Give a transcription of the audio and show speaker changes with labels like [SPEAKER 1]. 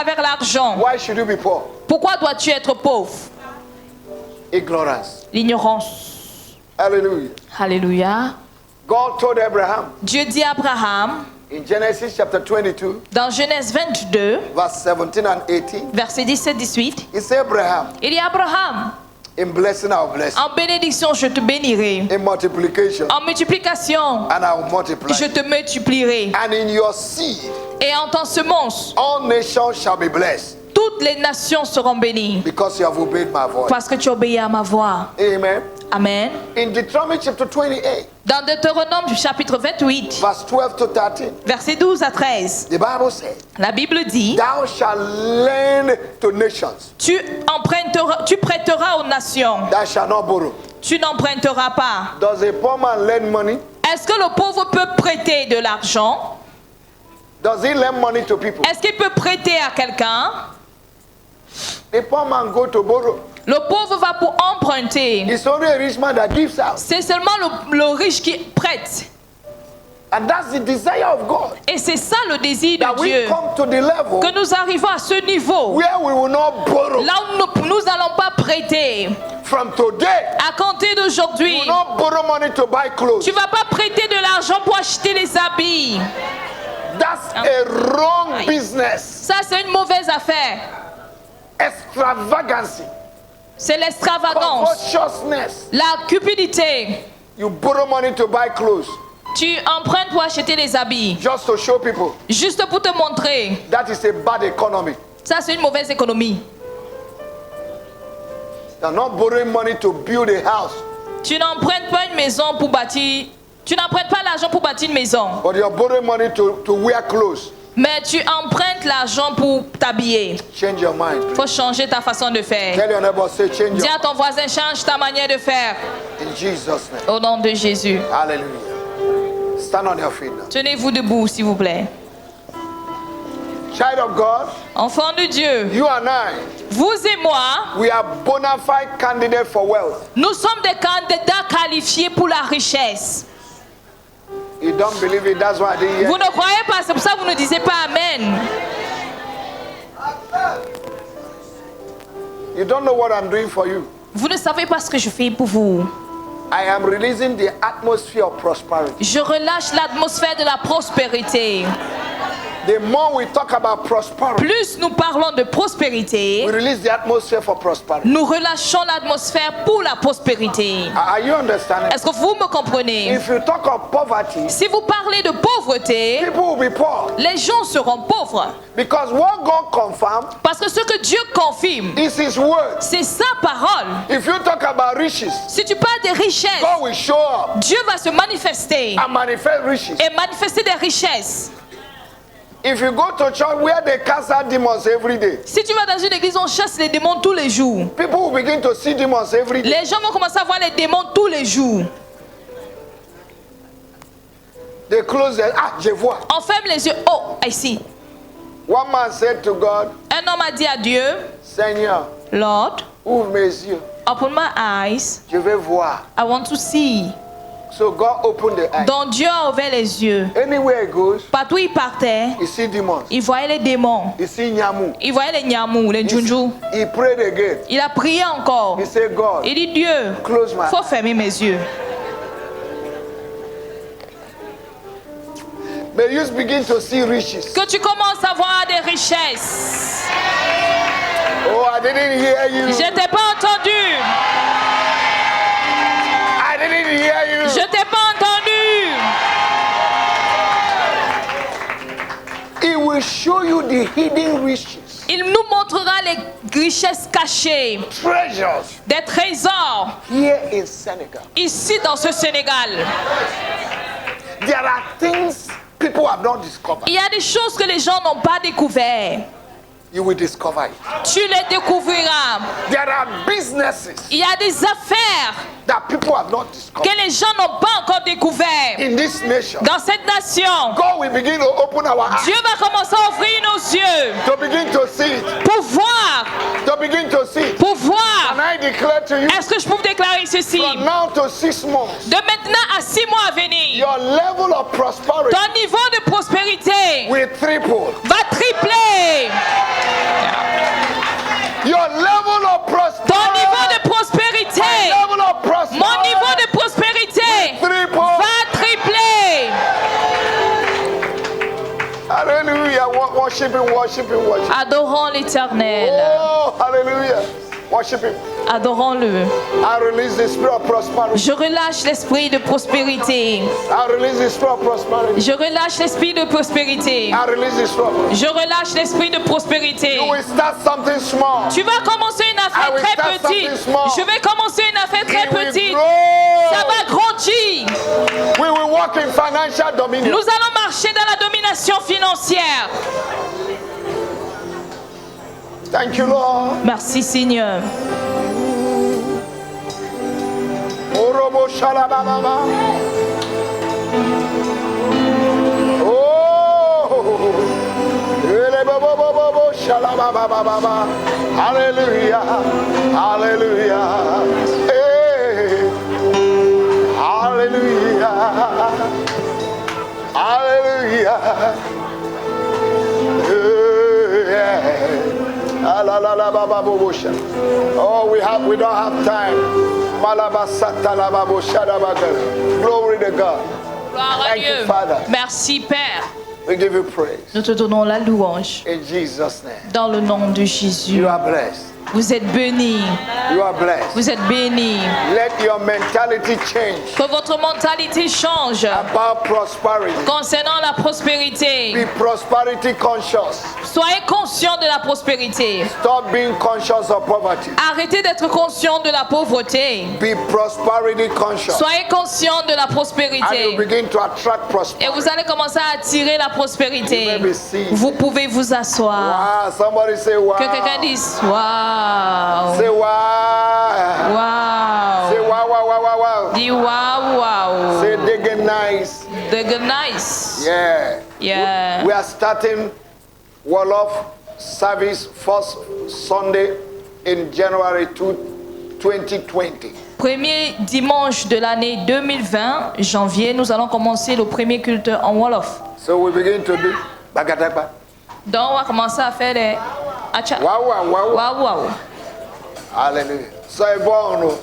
[SPEAKER 1] travers l'argent.
[SPEAKER 2] Why should you be poor?
[SPEAKER 1] Pourquoi dois-tu être pauvre?
[SPEAKER 2] Ignorance.
[SPEAKER 1] L'ignorance.
[SPEAKER 2] Hallelujah.
[SPEAKER 1] Alléluia.
[SPEAKER 2] God told Abraham
[SPEAKER 1] Dieu dit à Abraham,
[SPEAKER 2] in Genesis chapter 22,
[SPEAKER 1] dans Genèse 22,
[SPEAKER 2] verse 17 and 18,
[SPEAKER 1] versets 17-18,
[SPEAKER 2] he said, Abraham,
[SPEAKER 1] il dit Abraham,
[SPEAKER 2] in blessing I'll bless you,
[SPEAKER 1] en bénédiction je te bénirai,
[SPEAKER 2] in multiplication
[SPEAKER 1] en multiplication
[SPEAKER 2] and I'll multiply
[SPEAKER 1] je
[SPEAKER 2] you.
[SPEAKER 1] te multiplierai,
[SPEAKER 2] And in your seed
[SPEAKER 1] et en ton semence
[SPEAKER 2] all nations shall be blessed,
[SPEAKER 1] toutes les nations seront bénies,
[SPEAKER 2] because you have obeyed my voice.
[SPEAKER 1] parce que tu obéis à ma voix.
[SPEAKER 2] Amen.
[SPEAKER 1] Amen.
[SPEAKER 2] In Deuteronomy chapter 28,
[SPEAKER 1] Dans Deutéronome chapitre 28,
[SPEAKER 2] verse 12 to 13,
[SPEAKER 1] versets 12 à 13,
[SPEAKER 2] the Bible says,
[SPEAKER 1] la Bible dit,
[SPEAKER 2] thou shalt lend to nations,
[SPEAKER 1] tu prêteras aux nations,
[SPEAKER 2] thou shalt not borrow.
[SPEAKER 1] tu n'emprunteras pas.
[SPEAKER 2] Does a poor man lend money?
[SPEAKER 1] Est-ce que le pauvre peut prêter de l'argent?
[SPEAKER 2] Does he lend money to people?
[SPEAKER 1] Est-ce qu'il peut prêter à quelqu'un?
[SPEAKER 2] The poor man go to borrow.
[SPEAKER 1] Le pauvre va pour emprunter.
[SPEAKER 2] It's only a rich man that gives out.
[SPEAKER 1] C'est seulement le riche qui prête.
[SPEAKER 2] And that's the desire of God.
[SPEAKER 1] Et c'est ça le désir
[SPEAKER 2] That
[SPEAKER 1] de
[SPEAKER 2] we
[SPEAKER 1] Dieu.
[SPEAKER 2] come to the level
[SPEAKER 1] Que nous arrivons à ce niveau.
[SPEAKER 2] where we will not borrow.
[SPEAKER 1] Là où nous n'allons pas prêter.
[SPEAKER 2] From today,
[SPEAKER 1] À compter
[SPEAKER 2] you
[SPEAKER 1] d'aujourd'hui,
[SPEAKER 2] will not borrow money to buy clothes.
[SPEAKER 1] tu ne vas pas prêter de l'argent pour acheter les habits.
[SPEAKER 2] That's a wrong business.
[SPEAKER 1] Ça, c'est une mauvaise affaire.
[SPEAKER 2] Extravagancy.
[SPEAKER 1] C'est l'extravagance,
[SPEAKER 2] Covetousness.
[SPEAKER 1] la cupidité.
[SPEAKER 2] You borrow money to buy clothes
[SPEAKER 1] Tu empruntes pour acheter les habits,
[SPEAKER 2] just to show people
[SPEAKER 1] juste pour te montrer.
[SPEAKER 2] that is a bad economy.
[SPEAKER 1] Ça, c'est une mauvaise économie.
[SPEAKER 2] They're not borrowing money to build a house,
[SPEAKER 1] Tu n'empruntes pas une maison pour bâtir. Tu n'empruntes pas l'argent pour bâtir une maison.
[SPEAKER 2] but you're borrowing money to wear clothes.
[SPEAKER 1] Mais tu empruntes l'argent pour t'habiller.
[SPEAKER 2] Change your mind.
[SPEAKER 1] Il faut changer ta façon de faire.
[SPEAKER 2] Tell your neighbor, say change
[SPEAKER 1] Dis
[SPEAKER 2] your
[SPEAKER 1] à ton voisin, change ta manière de faire.
[SPEAKER 2] in Jesus' name.
[SPEAKER 1] Au nom de Jésus.
[SPEAKER 2] Hallelujah. Stand on your feet now.
[SPEAKER 1] Tenez-vous debout, s'il vous plaît.
[SPEAKER 2] Child of God,
[SPEAKER 1] Enfants de Dieu,
[SPEAKER 2] you and I,
[SPEAKER 1] vous et moi,
[SPEAKER 2] we are bona fide candidates for wealth.
[SPEAKER 1] nous sommes des candidats qualifiés pour la richesse.
[SPEAKER 2] You don't believe it, that's why I didn't hear.
[SPEAKER 1] Vous ne croyez pas, c'est pour ça que vous ne disiez pas Amen.
[SPEAKER 2] You don't know what I'm doing for you.
[SPEAKER 1] Vous ne savez pas ce que je fais pour vous.
[SPEAKER 2] I am releasing the atmosphere of prosperity.
[SPEAKER 1] Je relâche l'atmosphère de la prospérité.
[SPEAKER 2] The more we talk about prosperity,
[SPEAKER 1] Plus nous parlons de prospérité,
[SPEAKER 2] we release the atmosphere for prosperity.
[SPEAKER 1] nous relâchons l'atmosphère pour la prospérité.
[SPEAKER 2] Are you understanding?
[SPEAKER 1] Est-ce que vous me comprenez?
[SPEAKER 2] If you talk of poverty,
[SPEAKER 1] Si vous parlez de pauvreté,
[SPEAKER 2] people will be poor.
[SPEAKER 1] les gens seront pauvres.
[SPEAKER 2] Because what God confirmed
[SPEAKER 1] Parce que ce que Dieu confirme,
[SPEAKER 2] is His word.
[SPEAKER 1] c'est sa parole.
[SPEAKER 2] If you talk about riches,
[SPEAKER 1] Si tu parles des richesses,
[SPEAKER 2] God will show up
[SPEAKER 1] Dieu va se manifester
[SPEAKER 2] and manifest riches.
[SPEAKER 1] et manifester des richesses.
[SPEAKER 2] If you go to church where they cast out demons every day,
[SPEAKER 1] Si tu vas dans une église, on chasse les démons tous les jours.
[SPEAKER 2] people will begin to see demons every day.
[SPEAKER 1] Les gens vont commencer à voir les démons tous les jours.
[SPEAKER 2] They close their je vois.
[SPEAKER 1] On ferme les yeux. Oh, I see.
[SPEAKER 2] One man said to God,
[SPEAKER 1] Un homme a dit à Dieu,
[SPEAKER 2] Seigneur,
[SPEAKER 1] Lord,
[SPEAKER 2] ouvre mes yeux.
[SPEAKER 1] open my eyes.
[SPEAKER 2] Je vais voir.
[SPEAKER 1] I want to see.
[SPEAKER 2] So God opened the eyes.
[SPEAKER 1] Donc Dieu a ouvert les yeux.
[SPEAKER 2] Anywhere he goes,
[SPEAKER 1] Partout où il partait,
[SPEAKER 2] he see demons.
[SPEAKER 1] il voyait les démons.
[SPEAKER 2] He see nyamu.
[SPEAKER 1] Il voyait les nyamous, les djunjus.
[SPEAKER 2] He prayed again.
[SPEAKER 1] Il a prié encore.
[SPEAKER 2] He said, God,
[SPEAKER 1] Il dit, Dieu,
[SPEAKER 2] close my
[SPEAKER 1] il faut
[SPEAKER 2] eyes.
[SPEAKER 1] fermer mes yeux.
[SPEAKER 2] May you begin to see riches.
[SPEAKER 1] Que tu commences à voir des richesses.
[SPEAKER 2] Oh, I didn't hear you.
[SPEAKER 1] Je t'ai pas entendu.
[SPEAKER 2] I didn't hear you.
[SPEAKER 1] Je t'ai pas entendu.
[SPEAKER 2] He will show you the hidden riches,
[SPEAKER 1] Il nous montrera les richesses cachées,
[SPEAKER 2] treasures
[SPEAKER 1] des trésors
[SPEAKER 2] here in Senegal.
[SPEAKER 1] ici dans ce Sénégal.
[SPEAKER 2] There are things people have not discovered.
[SPEAKER 1] Il y a des choses que les gens n'ont pas découvertes.
[SPEAKER 2] You will discover it.
[SPEAKER 1] Tu les découvriras.
[SPEAKER 2] There are businesses
[SPEAKER 1] Il y a des affaires
[SPEAKER 2] that people have not discovered
[SPEAKER 1] que les gens n'ont pas encore découvertes.
[SPEAKER 2] in this nation.
[SPEAKER 1] Dans cette nation,
[SPEAKER 2] God will begin to open our eyes
[SPEAKER 1] Dieu va commencer à ouvrir nos yeux
[SPEAKER 2] to begin to see it.
[SPEAKER 1] pour voir,
[SPEAKER 2] To begin to see it.
[SPEAKER 1] pour voir.
[SPEAKER 2] And I declare to you,
[SPEAKER 1] Est-ce que je peux vous déclarer ceci?
[SPEAKER 2] from now to 6 months,
[SPEAKER 1] De maintenant à 6 mois à venir,
[SPEAKER 2] your level of prosperity
[SPEAKER 1] ton niveau de prospérité
[SPEAKER 2] will triple.
[SPEAKER 1] va tripler.
[SPEAKER 2] Worship him, worship him, worship him.
[SPEAKER 1] Adorons l'Éternel.
[SPEAKER 2] Oh, hallelujah. Worship him.
[SPEAKER 1] Adorons-le.
[SPEAKER 2] I release the spirit of prosperity.
[SPEAKER 1] Je relâche l'esprit de prospérité.
[SPEAKER 2] I release the spirit of prosperity.
[SPEAKER 1] Je relâche l'esprit de prospérité.
[SPEAKER 2] I release the spirit of
[SPEAKER 1] Je relâche l'esprit de prospérité.
[SPEAKER 2] You will start something small.
[SPEAKER 1] Tu vas commencer une
[SPEAKER 2] I
[SPEAKER 1] affaire
[SPEAKER 2] will
[SPEAKER 1] très
[SPEAKER 2] start
[SPEAKER 1] petite.
[SPEAKER 2] something small.
[SPEAKER 1] Je vais commencer une affaire très
[SPEAKER 2] It will
[SPEAKER 1] petite.
[SPEAKER 2] grow.
[SPEAKER 1] Ça va grandir.
[SPEAKER 2] We will walk in financial dominion.
[SPEAKER 1] Nous allons marcher dans la domination financière.
[SPEAKER 2] Thank you, Lord.
[SPEAKER 1] Merci Seigneur.
[SPEAKER 2] Orobo shalababa. Oh, elebobobobo shalababa. Hallelujah, hallelujah, hey, hallelujah, hallelujah. Oh, we don't have time. Glory to God.
[SPEAKER 1] Gloire à
[SPEAKER 2] Thank
[SPEAKER 1] Dieu.
[SPEAKER 2] you, Father.
[SPEAKER 1] Merci Père.
[SPEAKER 2] We give you praise.
[SPEAKER 1] Nous te donnons la louange
[SPEAKER 2] In Jesus' name.
[SPEAKER 1] dans le nom de Jésus.
[SPEAKER 2] You are blessed.
[SPEAKER 1] Vous êtes bénis.
[SPEAKER 2] You are blessed.
[SPEAKER 1] Vous êtes bénis.
[SPEAKER 2] Let your mentality change
[SPEAKER 1] Que votre mentalité change
[SPEAKER 2] about prosperity.
[SPEAKER 1] concernant la prospérité.
[SPEAKER 2] Be prosperity conscious.
[SPEAKER 1] Soyez conscient de la prospérité.
[SPEAKER 2] Stop being conscious of poverty.
[SPEAKER 1] Arrêtez d'être conscient de la pauvreté.
[SPEAKER 2] Be prosperity conscious.
[SPEAKER 1] Soyez conscient de la
[SPEAKER 2] And you
[SPEAKER 1] prospérité.
[SPEAKER 2] begin to attract
[SPEAKER 1] Et
[SPEAKER 2] prosperity.
[SPEAKER 1] vous allez commencer à attirer la prospérité.
[SPEAKER 2] You may be seated.
[SPEAKER 1] Vous pouvez vous asseoir.
[SPEAKER 2] Wow, somebody say wow.
[SPEAKER 1] Que quelqu'un dise waouh.
[SPEAKER 2] Say wow.
[SPEAKER 1] Waouh.
[SPEAKER 2] Say wow, wow, wow, wow, wow.
[SPEAKER 1] Dis waouh, waouh.
[SPEAKER 2] Say dig nice.
[SPEAKER 1] They're nice.
[SPEAKER 2] Yeah.
[SPEAKER 1] Yeah.
[SPEAKER 2] We are starting Wolof service first Sunday in January 2020.
[SPEAKER 1] Premier dimanche de l'année 2020, janvier, nous allons commencer le premier culte en Wolof.
[SPEAKER 2] So we begin to do bagadagba.
[SPEAKER 1] Donc on va commencer à faire des acha.
[SPEAKER 2] Wow, wow, wow.
[SPEAKER 1] Waouh, waouh.
[SPEAKER 2] Hallelujah. So bon.